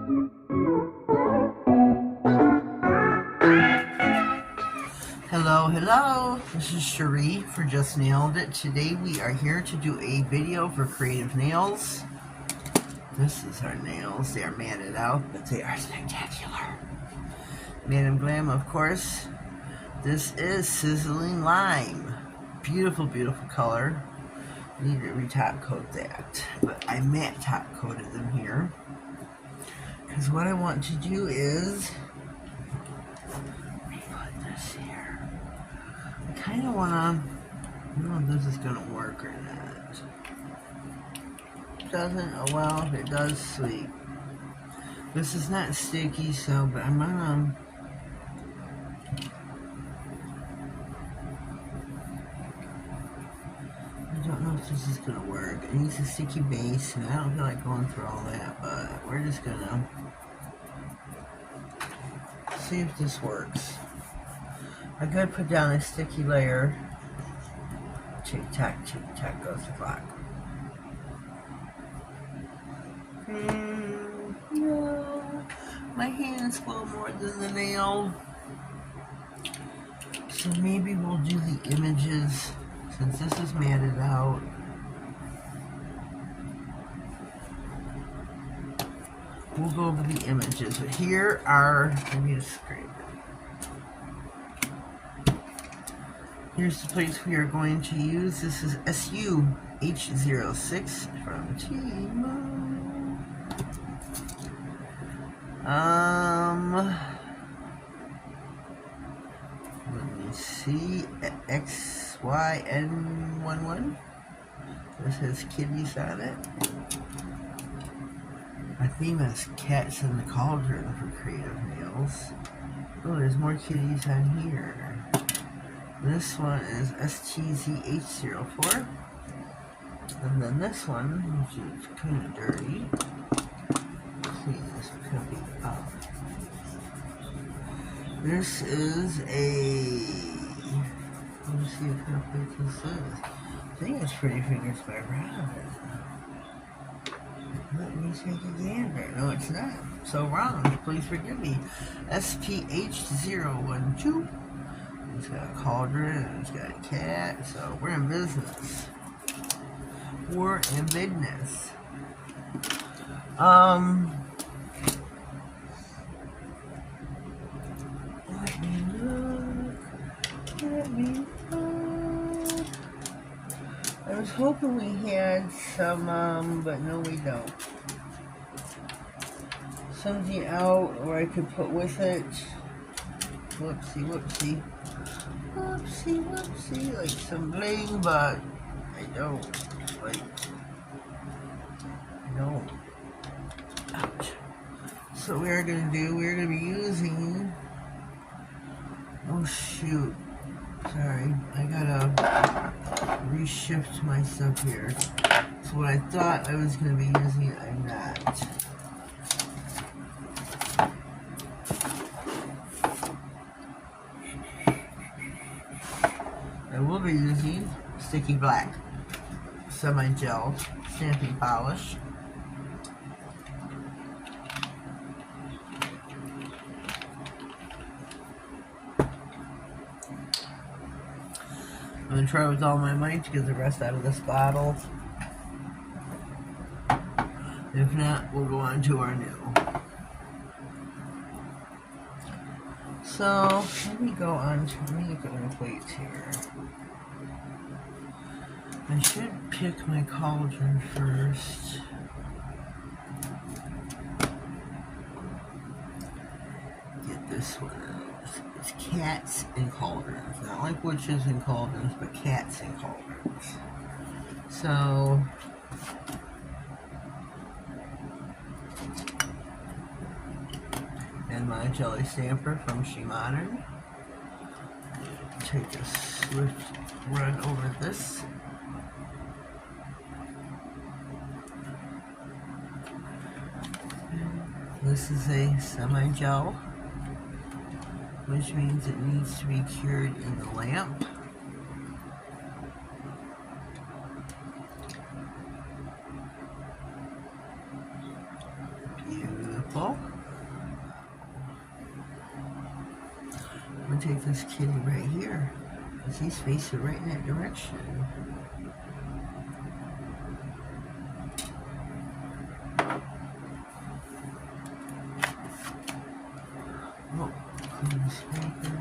Hello, hello, this is Cherie for Just Nailed It. Today we are here to do a video for Creativenailz. This is our nails. They are matted out, but they are spectacular. Madam Glam, of course. This is Sizzling Lime. Beautiful, beautiful color. Need to re-top coat that, but I matte top coated them here. Because what I want to do is put this here. I kind of want to, I don't know if this is going to work or not. Doesn't? Oh well, if it does, sweet. This is not sticky, so, but I'm gonna, I don't know if this is gonna work. It needs a sticky base, and I don't feel like going through all that, but we're just gonna see if this works. I could put down a sticky layer. Tick-tack goes the clock. No, my hand's a little more than the nail. So maybe we'll do the images since this is matted out. We'll go over the images, but here are, let me just scrape it. Here's the place we are going to use. This is SUH06 from Team. Let me see, XYN11. This has kitties on it. I think that's Cats in the Cauldron for Creativenailz. Oh, there's more kitties on here. This one is STZH04. And then this one, which is kind of dirty. Clean this puppy up. This is a, let me see what kind of place this is. I think it's Pretty Fingers by Robin. Let me take a gander. No, it's not. So wrong. Please forgive me. SPH012. It's got a cauldron. It's got a cat. So we're in business. We're in business. Let me look. I was hoping we had some, but no we don't. Something out, or I could put with it. Whoopsie, whoopsie. Whoopsie, whoopsie. Like some bling, but I don't. Like, no. Ouch. So we're going to be using, oh shoot. Sorry, I gotta reshift my stuff here. So what I thought I was going to be using, I'm not. I will be using Sticky Black Semi-Gel Stamping Polish. I'm going to try with all my might to get the rest out of this bottle. If not, we'll go on to our new. So, let me go on to, let me look at my plates here. I should pick my cauldron first. Get this one. It's cats and cauldrons. Not like witches and cauldrons, but cats and cauldrons. So, and my jelly stamper from She Modern. Take a swift run over this. This is a semi-gel, which means it needs to be cured in the lamp. Beautiful. purple. I'm going to take this kitty right here, because he's facing right in that direction. Oh, clean scraper.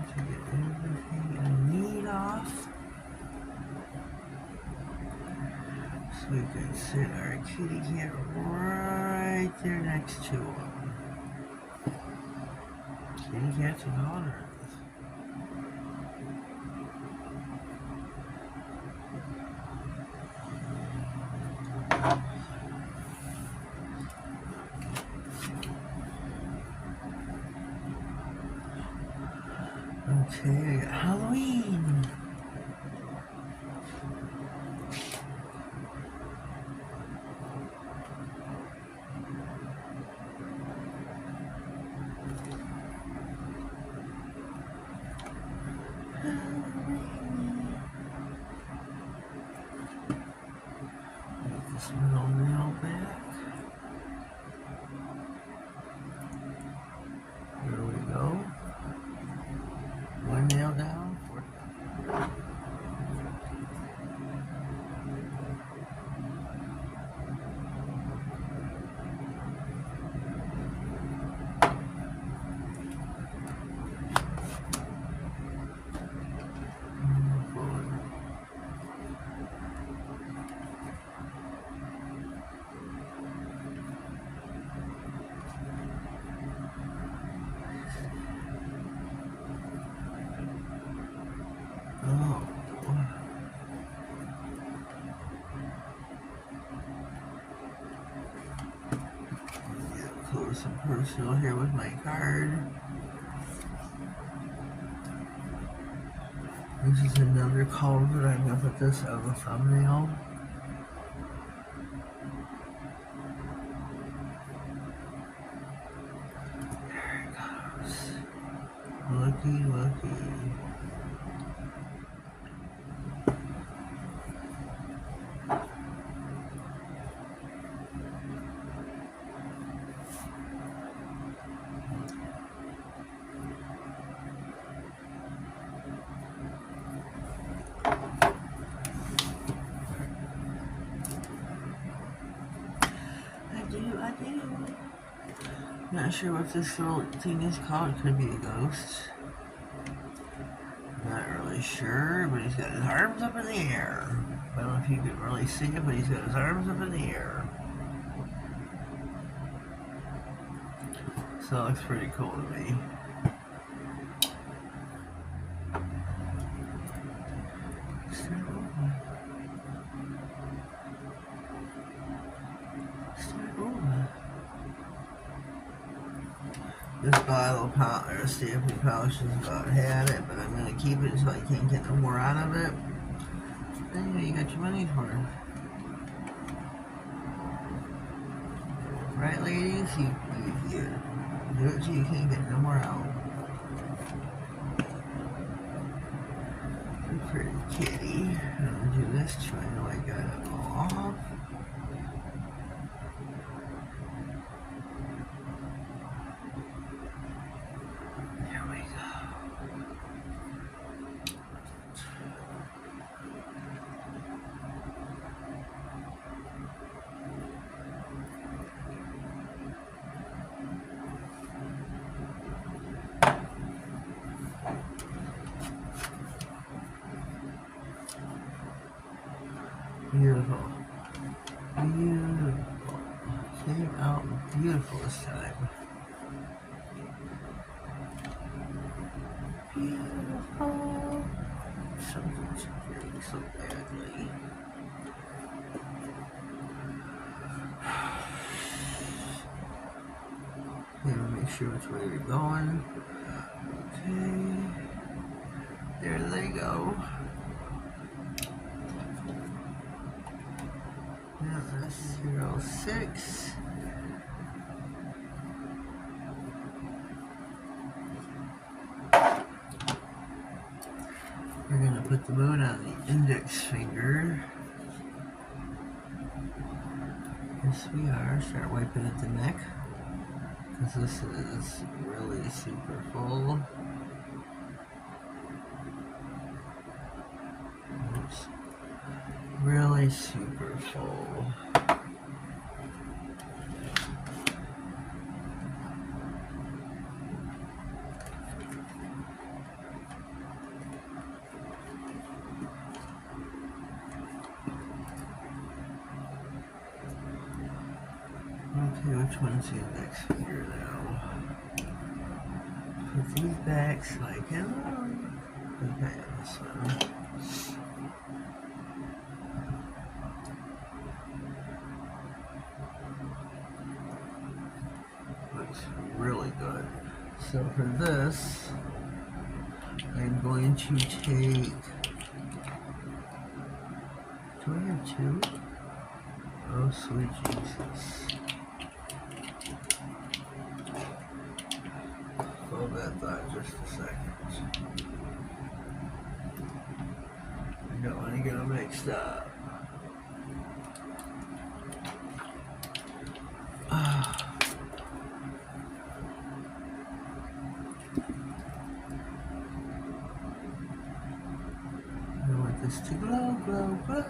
To get everything I need off, so we can sit our kitty cat right there next to him. Kitty cats and Caldrons. Okay, I got Halloween. Make this middle nail back. There we go. One nail down, four down. Oh. Yeah, close and personal here with my card. This is another Caldron. I'm going to put this on the thumbnail. There it goes. Looky, looky. I do. Not sure what this little thing is called. It could be a ghost. Not really sure, but he's got his arms up in the air. I don't know if you can really see it, but he's got his arms up in the air. So it looks pretty cool to me. This bottle of stamping polish is about had it, but I'm going to keep it so I can't get no more out of it. Anyway, you got your money's worth. Right, ladies? You do it so you can't get no more out. A pretty kitty. I'm going to do this too. I know I got it all off. Beautiful. Beautiful. Came out beautiful this time. Beautiful. Something's hurting so badly. Gotta make sure which way you're going. Okay. There they go. Yeah, 06. We're going to put the moon on the index finger. Yes, we are. Start wiping at the neck, because this is really super full. Oops. Really super full. Okay, which one's the index finger now? Put these back so I can put back this one. Looks really good. So for this, I'm going to take. Do I have two? Oh, sweet Jesus. Hold that thought just a second. I don't want to get them mixed up. I want this to glow, glow, glow.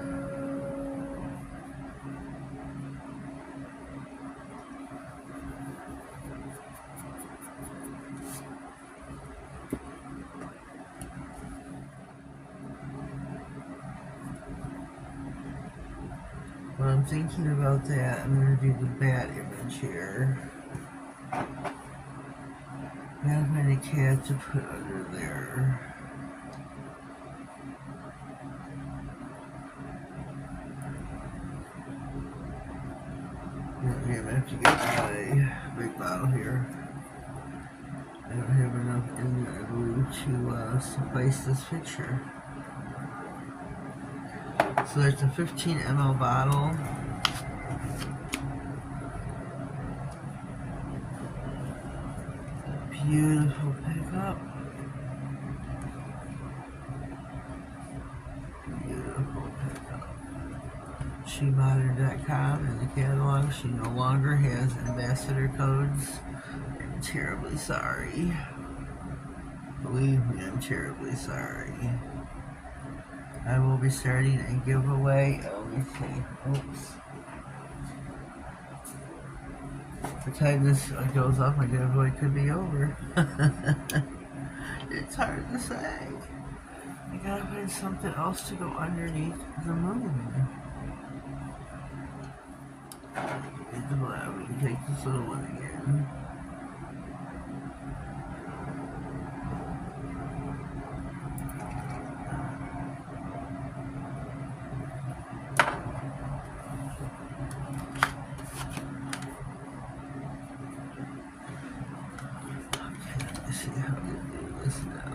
When I'm thinking about that, I'm going to do the bat image here. Gotta find a cat to put under there. I'm going to have to get my big bottle here. I don't have enough in there, I believe, to suffice this picture. So that's a 15 ml bottle. Beautiful pickup. Beautiful pickup. SheModern.com in the catalog. She no longer has ambassador codes. I'm terribly sorry. Believe me, I'm terribly sorry. I will be starting a giveaway. Let me see. Oops. By the time this goes up, my giveaway could be over. It's hard to say. I gotta find something else to go underneath the moon. We can take this little one again. See how to do this now.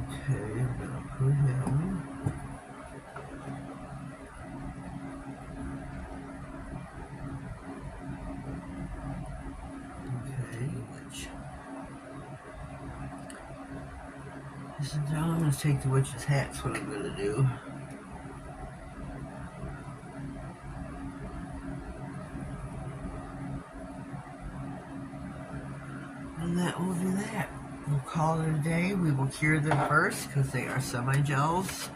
Okay, I'm gonna put him. Okay, witch. Listen, now I'm gonna take the witch's hat. That's what I'm gonna do. And that will do that. We'll call it a day. We will cure them first because they are semi-gels.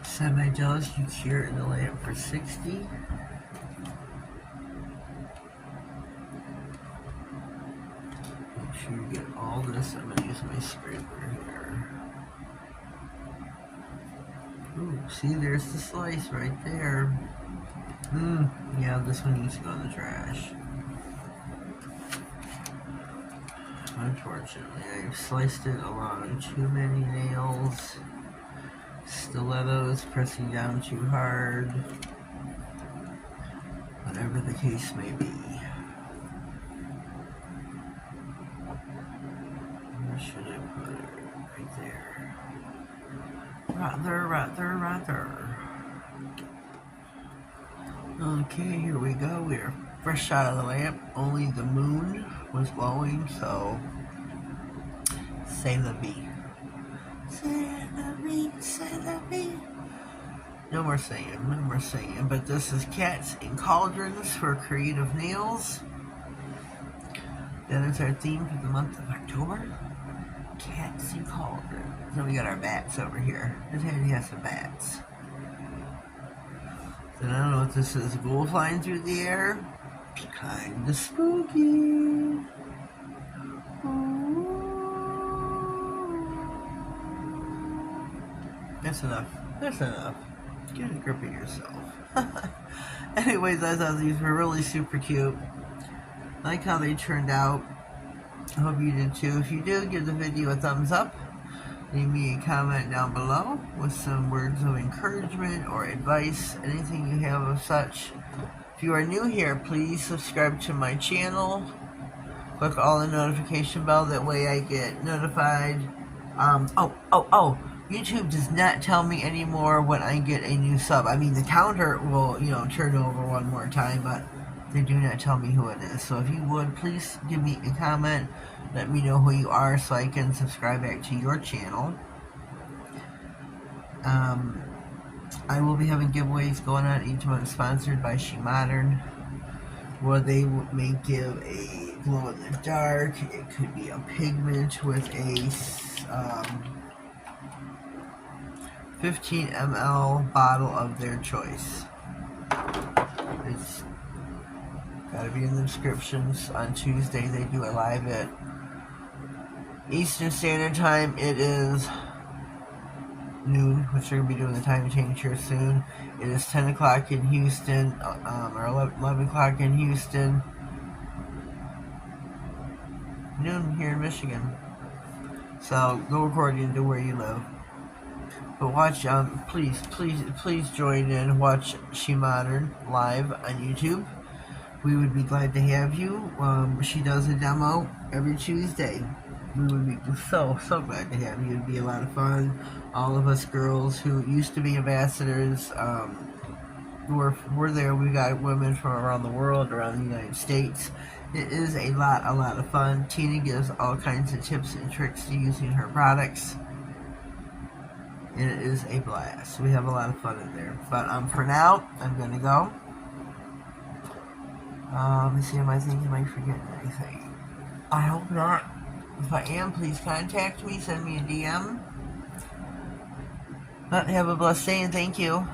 Semi-gels you cure in the lamp for 60. Make sure you get all this. I'm going to use my scraper here. Ooh, see, there's the slice right there. Yeah, this one needs to go in the trash. Unfortunately, I've sliced it along too many nails. Stilettos, pressing down too hard. Whatever the case may be. should I put it? Right there. Rather. Okay, here we go. We are fresh out of the lamp. Only the moon was glowing, so say the bee. Say the bee. No more singing. But this is Cats and Cauldrons for Creativenailz. That is our theme for the month of October. Cats and Cauldrons. Then we got our bats over here. This head has some bats. Then I don't know what this is. A ghoul flying through the air. Kinda spooky. That's enough. Get a grip of yourself. Anyways, I thought these were really super cute. I like how they turned out. I hope you did too. If you do, give the video a thumbs up. Leave me a comment down below with some words of encouragement or advice, anything you have of such. If you are new here, please subscribe to my channel. Click all the notification bell, that way I get notified. YouTube does not tell me anymore when I get a new sub. I mean, the counter will, turn over one more time, but they do not tell me who it is. So if you would, please give me a comment. Let me know who you are so I can subscribe back to your channel. I will be having giveaways going on each month, sponsored by She Modern, where they may give a glow in the dark. It could be a pigment with a 15 ml bottle of their choice. It's gotta be in the descriptions. On Tuesday they do a live at Eastern Standard Time. It is noon, which they're going to be doing the time change here soon. It is 10 o'clock in Houston, or 11 o'clock in Houston. Noon here in Michigan. So go according to where you live. But watch, please join in. Watch She Modern live on YouTube. We would be glad to have you. She does a demo every Tuesday. We would be so glad to have you. It'd be a lot of fun. All of us girls who used to be ambassadors, we're there. We got women from around the world, around the United States. It is a lot of fun. Tina gives all kinds of tips and tricks to using her products, and it is a blast. We have a lot of fun in there. But for now, I'm gonna go. Let me see, am I forgetting anything? I hope not. If I am, please contact me, send me a DM. But have a blessed day and thank you.